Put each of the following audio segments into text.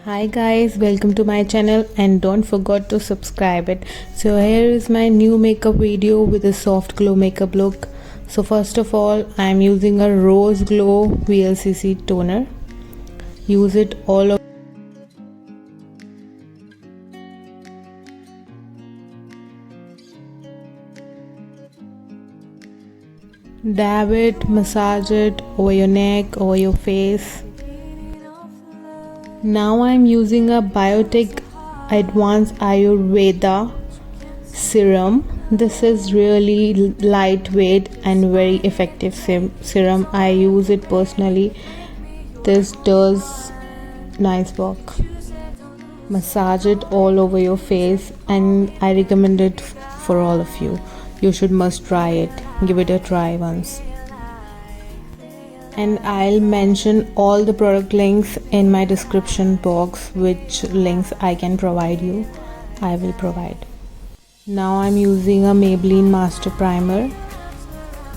Hi guys, welcome to my channel and don't forget to subscribe it. So here is my new makeup video with a soft glow makeup look. So first of all, I am using a Rose Glow VLCC toner. Use it all over. Dab it, massage it over your neck, over your face. Now I'm using a Biotech Advanced Ayurveda serum. This is really lightweight and very effective serum. I use it personally. This does nice work. Massage it all over your face and I recommend it for all of you. You should must try it. Give it a try once. And I'll mention all the product links in my description box, which links I can provide you. I will provide. Now I'm using a Maybelline Master Primer.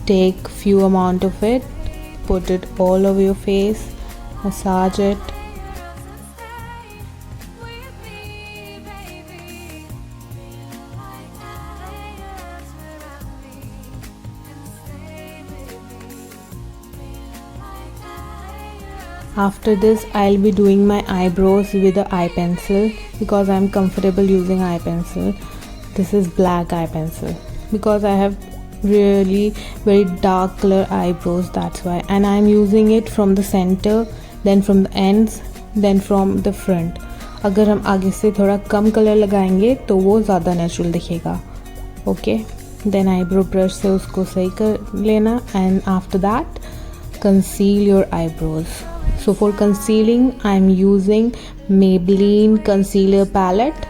Take few amount of it, put it all over your face, massage it. After this, I'll be doing my eyebrows with a eye pencil because I'm comfortable using eye pencil. This is black eye pencil because I have really very dark color eyebrows, that's why. And I'm using it from the center, then from the ends, then from the front. अगर हम आगे से थोड़ा कम colour लगाएंगे तो वो ज़्यादा natural दिखेगा. ओके, देन आईब्रो ब्रश से उसको सही कर लेना. And after that conceal your eyebrows. So for concealing, I'm using Maybelline concealer palette.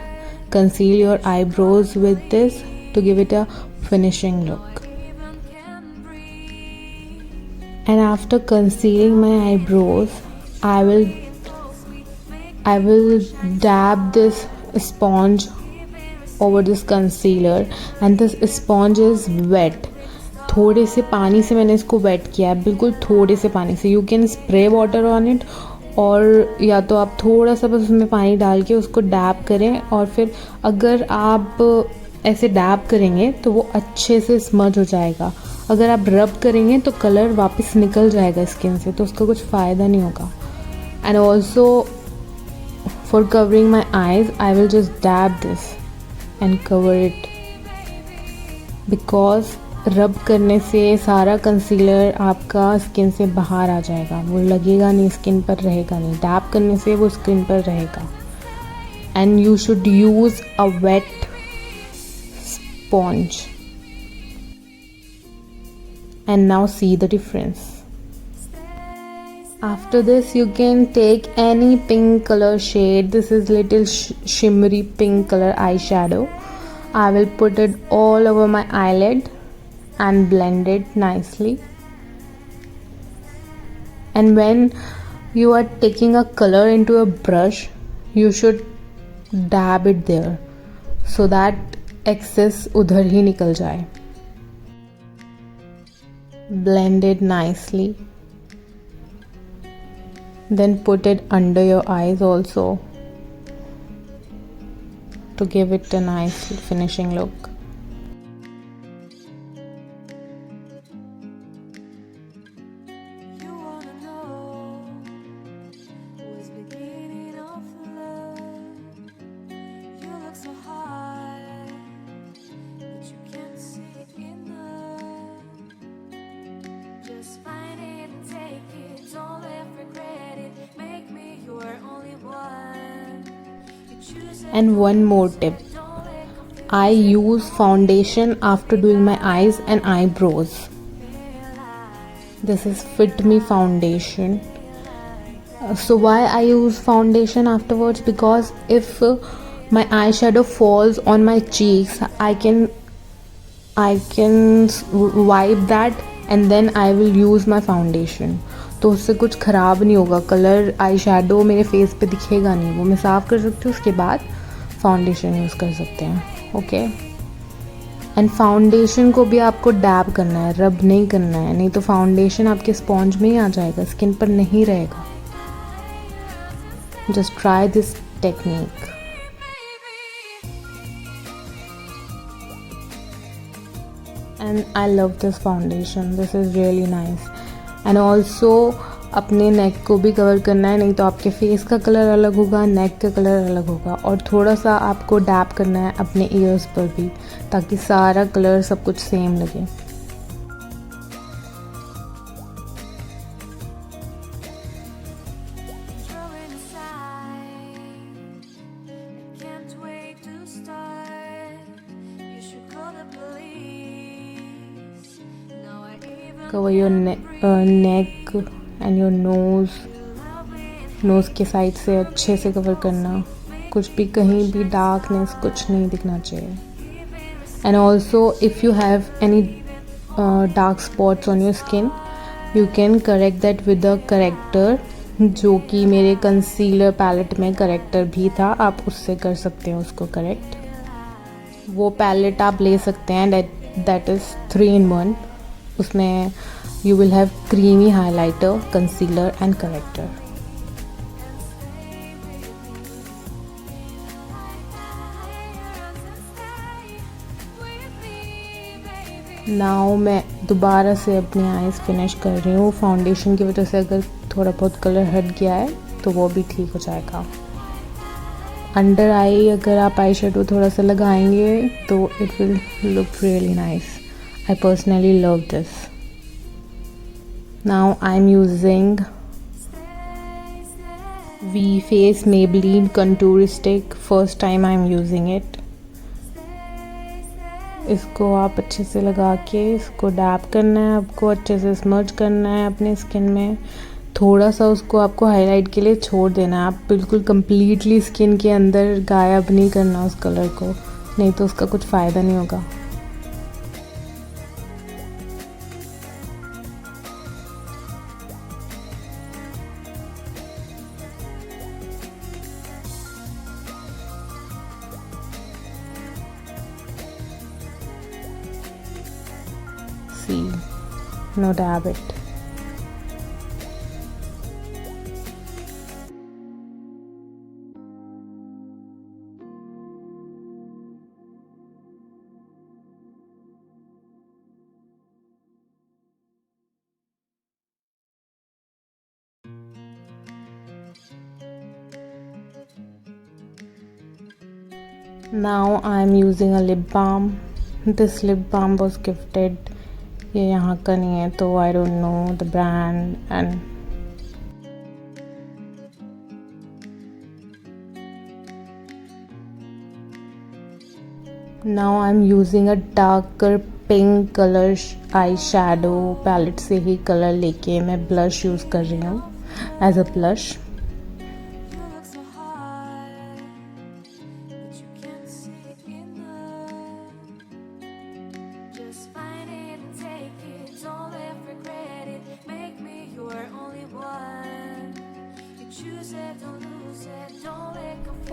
Conceal your eyebrows with this to give it a finishing look. And after concealing my eyebrows, I will dab this sponge over this concealer, and this sponge is wet. थोड़े से पानी से मैंने इसको wait किया है, बिल्कुल थोड़े से पानी से. You can spray water on it, और या तो आप थोड़ा सा बस उसमें पानी डाल के उसको डैब करें. और फिर अगर आप ऐसे डैब करेंगे तो वो अच्छे से स्मज हो जाएगा. अगर आप रब करेंगे तो कलर वापस निकल जाएगा स्किन से, तो उसका कुछ फ़ायदा नहीं होगा. And also for covering my eyes, I will just dab this and cover it, because रब करने से सारा कंसीलर आपका स्किन से बाहर आ जाएगा. वो लगेगा नहीं, स्किन पर रहेगा नहीं. डैप करने से वो स्किन पर रहेगा. And you should use a wet sponge. And now see the difference. After this, you can take any pink color shade. This is little shimmery pink color eyeshadow. I will put it all over my eyelid and blend it nicely. And when you are taking a color into a brush, you should dab it there so that excess udhar hi nikal jaye. Blend it nicely, then put it under your eyes also to give it a nice finishing look. And one more tip, I use foundation after doing my eyes and eyebrows. This is Fit Me foundation. So why I use foundation afterwards? Because if my eyeshadow falls on my cheeks, I can wipe that and then I will use my foundation. तो उससे कुछ ख़राब नहीं होगा. Colour eye shadow मेरे face पे दिखेगा नहीं. वो मैं साफ़ कर सकती हूँ, उसके बाद फाउंडेशन यूज़ कर सकते हैं. ओके. एंड फाउंडेशन को भी आपको डैब करना है, रब नहीं करना है, नहीं तो फाउंडेशन आपके स्पॉन्ज में ही आ जाएगा, स्किन पर नहीं रहेगा. Just try this technique. And I love this foundation. This is really nice. And also अपने नेक को भी कवर करना है, नहीं तो आपके फेस का कलर अलग होगा, नेक का कलर अलग होगा. और थोड़ा सा आपको डैप करना है अपने ईयर्स पर भी, ताकि सारा कलर सब कुछ सेम लगे. Cover your neck and your nose के साइड से अच्छे से कवर करना. कुछ भी कहीं भी डार्कनेस कुछ नहीं दिखना चाहिए. And also if you have any dark spots on your skin, you can correct that with a character, जो कि मेरे कंसीलर पैलेट में करेक्टर भी था. आप उससे कर सकते हैं उसको करेक्ट. वो पैलेट आप ले सकते हैं, दैट इज़ 3-in-1. उसमें you will have creamy highlighter, concealer and character. Now मैं दोबारा से अपनी आईज़ फिनिश कर रही हूँ. फाउंडेशन की वजह से अगर थोड़ा बहुत कलर हट गया है तो वो भी ठीक हो जाएगा. अंडर आई अगर आप आई शेडो थोड़ा सा लगाएंगे तो it will look really nice. I personally love this. Now I'm using V-Face Maybelline Contour Stick. First time I'm using it. इसको आप अच्छे से लगा के इसको डैप करना है, आपको अच्छे से स्मर्ज करना है अपने स्किन में. थोड़ा सा उसको आपको हाईलाइट के लिए छोड़ देना है. आप बिल्कुल कम्प्लीटली स्किन के अंदर गायब नहीं करना उस कलर को, नहीं तो उसका कुछ फ़ायदा नहीं होगा. See, no dab it. Now I'm using a lip balm. This lip balm was gifted. ये यहाँ का नहीं है तो I don't know the brand. And now I am using a darker pink colour eye shadow palette से ही colour लेके मैं ब्लश यूज़ कर रही हूँ एज अ ब्लश.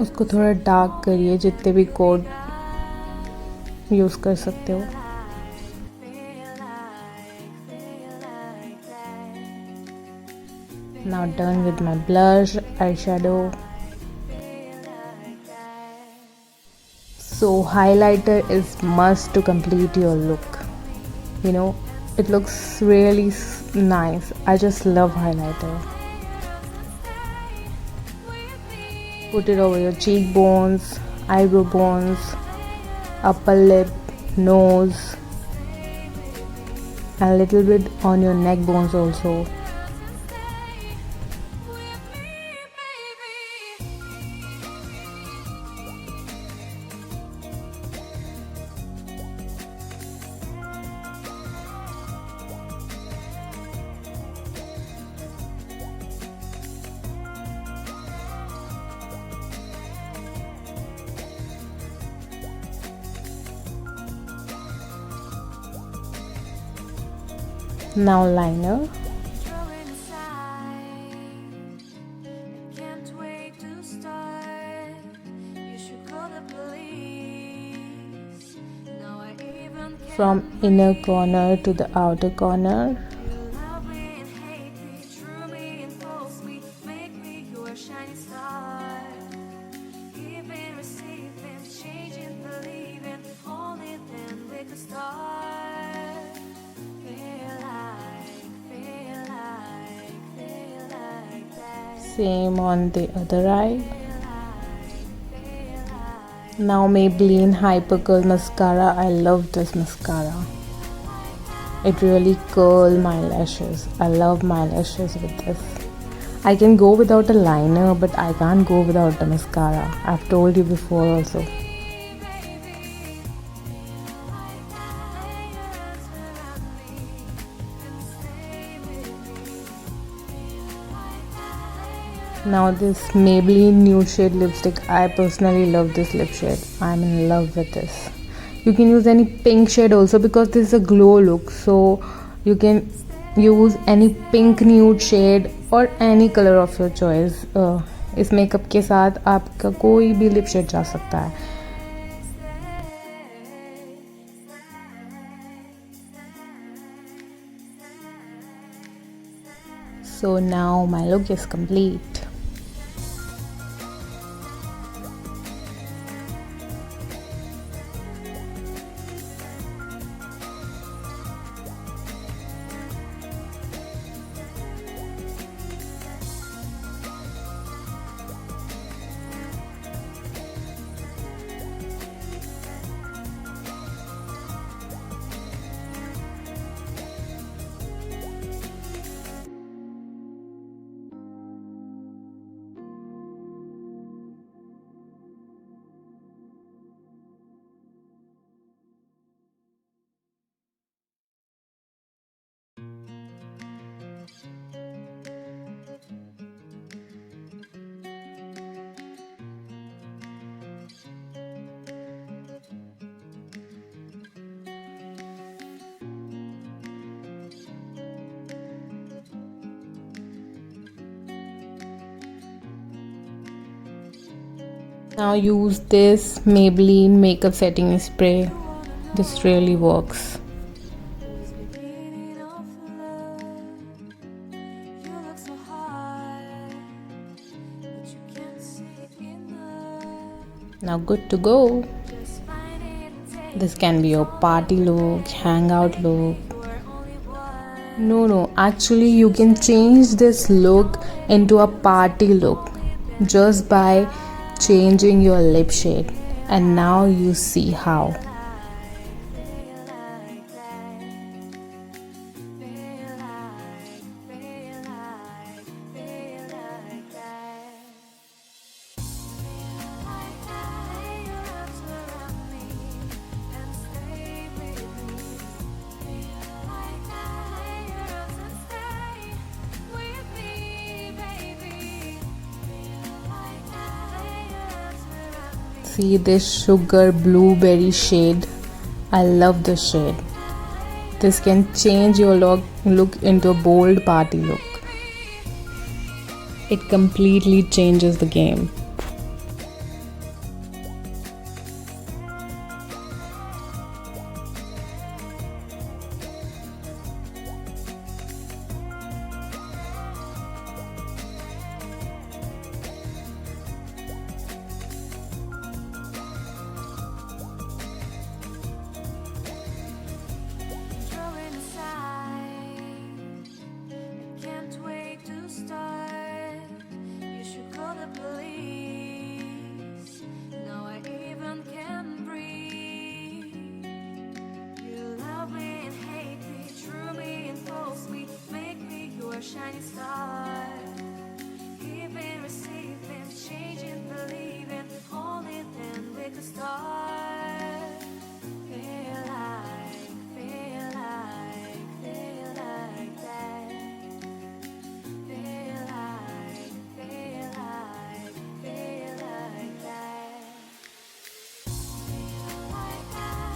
उसको थोड़ा डार्क करिए जितने भी कोड यूज़ कर सकते हो. Now done with my blush, eyeshadow. So highlighter is must to complete your look. You know, it looks really nice. I just love highlighter. Put it over your cheekbones, eyebrow bones, upper lip, nose, and a little bit on your neck bones also. Now liner. From inner corner to the outer corner. shining star. Giving, receiving, changing, believing. Only then we could start. Feel like that. Same on the other eye. Now Maybelline Hyper Curl Mascara. I love this mascara. It really curls my lashes. I love my lashes with this. I can go without a liner, but I can't go without the mascara. I've told you before also. Now this Maybelline Nude Shade Lipstick. I personally love this lip shade. I'm in love with this. You can use any pink shade also because this is a glow look. So you can use any pink nude shade or any color of your choice. इस makeup के साथ आपका कोई भी lip shade जा सकता है. So now my look is complete. Now use this Maybelline makeup setting spray. This really works. Beginning of love. You look so hard, but you can't see enough. Now good to go. Just find it and take This can be your party look, hangout look. you are only one. No, actually you can change this look into a party look just by changing your lip shade. And now you see how. Feel like that. Feel like that. Feel like that. Lay your arms around me and stay with me. Feel like that. Lay your arms and stay with me, baby. Feel like that. Lay your arms around me. See this sugar blueberry shade. I love this shade. This can change your look into a bold party look. It completely changes the game. Throwing aside, I can't wait to start. You should call the police. Now I even can breathe. You love me and hate me, true me and false me, make me your shining star. Giving, receiving, changing, believing. Only then we could start. Feel like that. Feel like that. Feel like that.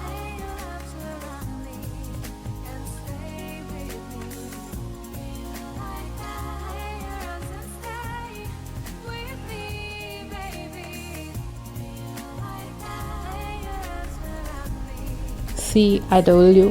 Lay your arms around me and stay with me. Feel like that. Lay your arms and stay with me, baby. Feel like that. Lay your arms around me. See, I told you.